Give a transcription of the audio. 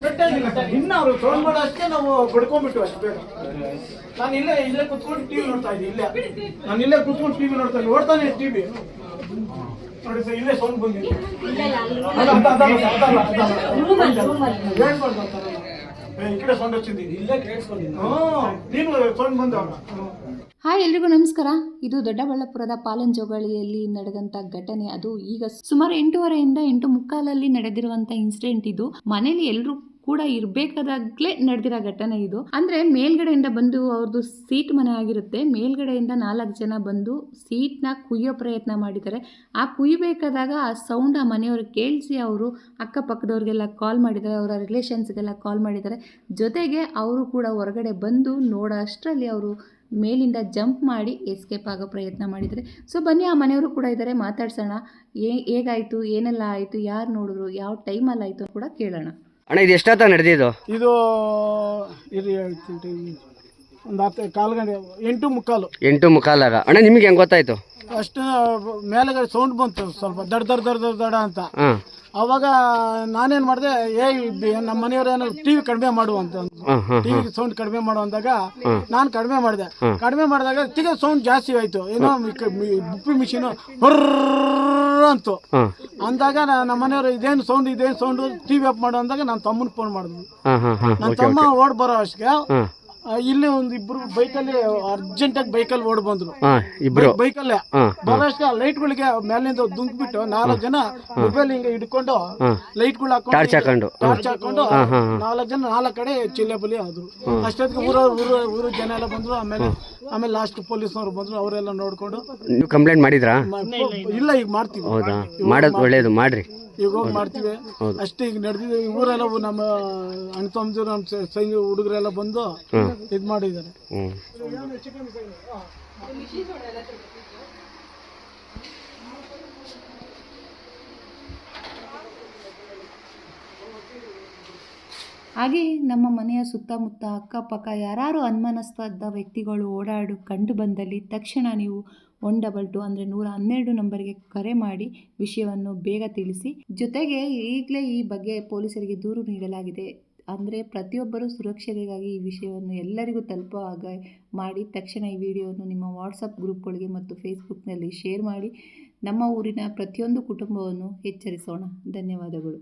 ಇನ್ನು ಅವರು ಫೋನ್ ಮಾಡೋ ಅಷ್ಟೇ ನಾವು ಬಡ್ಕೊಂಡ್ಬಿಟ್ಟು ಅಷ್ಟು ಬೇಗ. ನಾನು ಇಲ್ಲೇ ಕುತ್ಕೊಂಡು ಟಿವಿ ನೋಡ್ತಾ ಇದ್ದೆ. ಇಲ್ಲೇ ಕುತ್ಕೊಂಡು ಟಿವಿ ನೋಡ್ತಾನೆ ಟಿವಿ ನೋಡಿ ಸರ್. ಇಲ್ಲೇ ಸೌಂಡ್ ಬಂದಿದೆ. ಈ ಕಡೆ ಸೌಂಡ್ వచ్చింది. ಇಲ್ಲೇ ಕೇಳಿಸ್ಕೊಂಡಿದ್ದೀನಿ. ನೀನು ಸೌಂಡ್ ಬಂದವ. ಹಾಯ್, ಎಲ್ರಿಗೂ ನಮಸ್ಕಾರ. ಇದು ದೊಡ್ಡಬಳ್ಳಾಪುರದ ಪಾಲಂಜೋಗಳಿಯಲ್ಲಿ ನಡೆದಂತ ಘಟನೆ. ಅದು ಈಗ ಸುಮಾರು 8:30 ಇಂದ 8:45 ನಡೆದಿರುವಂತ ಇನ್ಸಿಡೆಂಟ್ ಇದು. ಮನೇಲಿ ಎಲ್ಲರೂ ಕೂಡ ಇರ್ಬೇಕಾದಾಗ್ಲೇ ನಡೆದಿರೋ ಘಟನೆ ಇದು. ಅಂದ್ರೆ ಮೇಲ್ಗಡೆಯಿಂದ ಬಂದು ಅವ್ರದ್ದು ಸೀಟ್ ಮನೆ ಆಗಿರುತ್ತೆ. ಮೇಲ್ಗಡೆಯಿಂದ 4 ಜನ ಬಂದು ಸೀಟ್ನ ಕುಯ್ಯೋ ಪ್ರಯತ್ನ ಮಾಡಿದ್ದಾರೆ. ಆ ಕುಯ್ಯಬೇಕಾದಾಗ ಆ ಸೌಂಡ್ ಆ ಮನೆಯವ್ರಿಗೆ ಕೇಳಿಸಿ ಅವರು ಅಕ್ಕಪಕ್ಕದವ್ರಿಗೆಲ್ಲ ಕಾಲ್ ಮಾಡಿದ್ದಾರೆ, ಅವರ ರಿಲೇಷನ್ಸ್ಗೆಲ್ಲ ಕಾಲ್ ಮಾಡಿದ್ದಾರೆ. ಜೊತೆಗೆ ಅವರು ಕೂಡ ಹೊರಗಡೆ ಬಂದು ನೋಡೋ ಅಷ್ಟರಲ್ಲಿ ಅವರು ಮೇಲಿಂದ ಜಂಪ್ ಮಾಡಿ ಎಸ್ಕೇಪ್ ಆಗೋ ಪ್ರಯತ್ನ ಮಾಡಿದರೆ. ಸೊ ಬನ್ನಿ, ಆ ಮನೆಯವರು ಕೂಡ ಇದ್ದಾರೆ, ಮಾತಾಡ್ಸೋಣ. ಹೇಗಾಯಿತು, ಏನೆಲ್ಲ ಆಯಿತು, ಯಾರು ನೋಡಿದ್ರು, ಯಾವ ಟೈಮಲ್ಲಿ ಆಯಿತು ಕೂಡ ಕೇಳೋಣ. ಅಣ್ಣ, ಇದು ಎಷ್ಟಾತ ನಡೆದಿದ್ದು? ಇದು ಒಂದು 10 ಕಾಲು ಗಂಟೆ, 8:45. 8:45 ಅಣ್ಣ. ನಿಮಗೆ ಹೆಂಗೆ ಗೊತ್ತಾಯ್ತು? ಅಷ್ಟು ಮೇಲೆಗಡೆ ಸೌಂಡ್ ಬಂತು, ಸ್ವಲ್ಪ ದಡ ಅಂತ. ಅವಾಗ ನಾನೇನ್ ಮಾಡಿದೆ, ನಮ್ಮ ಮನೆಯವ್ರೇನು ಟಿವಿ ಕಡಿಮೆ ಮಾಡುವಂತ, ಟಿವಿ ಸೌಂಡ್ ಕಡಿಮೆ ಮಾಡುವಂದಾಗ ನಾನು ಕಡಿಮೆ ಮಾಡಿದಾಗ ತಿರ್ಗ ಸೌಂಡ್ ಜಾಸ್ತಿ ಆಯ್ತು. ಏನೋ ಬುಪ್ಪಿ ಮಿಷಿನ್ ಅಂತು ಅಂದಾಗ ನಮ್ಮ ಮನೆಯವರು ಇದೇನು ಸೌಂಡ್ ಟಿವಿ ಆಫ್ ಮಾಡೋ ಅಂದಾಗ ನನ್ನ ತಮ್ಮನ ಫೋನ್ ಮಾಡಿದ್ವಿ. ನನ್ನ ತಮ್ಮ ಓಡ್ ಬರೋ ಅಷ್ಟಕ್ಕೆ ಇಲ್ಲಿ ಒಂದು ಇಬ್ರು ಬೈಕಲ್ಲಿ ಅರ್ಜೆಂಟಾಗಿ ಬೈಕಲ್ಲಿ ಓಡ್ ಬಂದ್ರು. ಬೈಕಲ್ಲೇ ಬರೋಷ್ಟ ಲೈಟ್ಗಳಿಗೆ ಮೇಲಿಂದ ದುಂಕ್ಬಿಟ್ಟು 4 ಜನ ಮೊಬೈಲ್ ಹಿಂಗೆ ಹಿಡ್ಕೊಂಡು ಲೈಟ್ಗಳು ಹಾಕೊಂಡು 4 ಜನ 4 ಕಡೆ ಚಿಲ್ಲೆಬಲಿ ಆದ್ರು. ಅಷ್ಟೊತ್ತಿಗೆ ಊರ ಜನ ಎಲ್ಲ ಬಂದ್ರು. ಆಮೇಲೆ ಲಾಸ್ಟ್ ಪೊಲೀಸ್ನವ್ರು ಬಂದ್ರು. ಅವರೆಲ್ಲ ನೋಡ್ಕೊಂಡು. ನೀವು ಕಂಪ್ಲೇಂಟ್ ಮಾಡಿದ್ರಾ? ಇಲ್ಲ, ಈಗ ಮಾಡ್ತೀವಿ. ಹೌದಾ? ಮಾಡೋದು ಒಳ್ಳೇದು, ಮಾಡ್ರಿ. ಈಗ ಹೋಗಿ ಮಾಡ್ತೀವಿ ಅಷ್ಟೇ. ಈಗ ನಡೆದಿದೆ. ಊರೆಲ್ಲ ನಮ್ಮ ಅಣ್ಣ ತಮ್ಮದಿರು, ನಮ್ಮ ಸಂಘ ಹುಡುಗರೆಲ್ಲ ಬಂದು ಇದು ಮಾಡಿದ್ದಾರೆ. ಹಾಗೆ ನಮ್ಮ ಮನೆಯ ಸುತ್ತಮುತ್ತ ಅಕ್ಕಪಕ್ಕ ಯಾರು ಅನುಮಾನಾಸ್ಪದ ವ್ಯಕ್ತಿಗಳು ಕಂಡು ಬಂದಲ್ಲಿ ತಕ್ಷಣ ನೀವು 122 ಅಂದರೆ 112 ನಂಬರ್ಗೆ ಕರೆ ಮಾಡಿ ವಿಷಯವನ್ನು ಬೇಗ ತಿಳಿಸಿ. ಜೊತೆಗೆ ಈಗಲೇ ಈ ಬಗ್ಗೆ ಪೊಲೀಸರಿಗೆ ದೂರು ನೀಡಲಾಗಿದೆ. ಅಂದರೆ ಪ್ರತಿಯೊಬ್ಬರೂ ಸುರಕ್ಷತೆಗಾಗಿ ಈ ವಿಷಯವನ್ನು ಎಲ್ಲರಿಗೂ ತಲುಪೋ ಹಾಗೆ ಮಾಡಿ ತಕ್ಷಣ ಈ ವಿಡಿಯೋವನ್ನು ನಿಮ್ಮ ವಾಟ್ಸಪ್ ಗ್ರೂಪ್ಗಳಿಗೆ ಮತ್ತು ಫೇಸ್ಬುಕ್ನಲ್ಲಿ ಶೇರ್ ಮಾಡಿ ನಮ್ಮ ಊರಿನ ಪ್ರತಿಯೊಂದು ಕುಟುಂಬವನ್ನು ಎಚ್ಚರಿಸೋಣ. ಧನ್ಯವಾದಗಳು.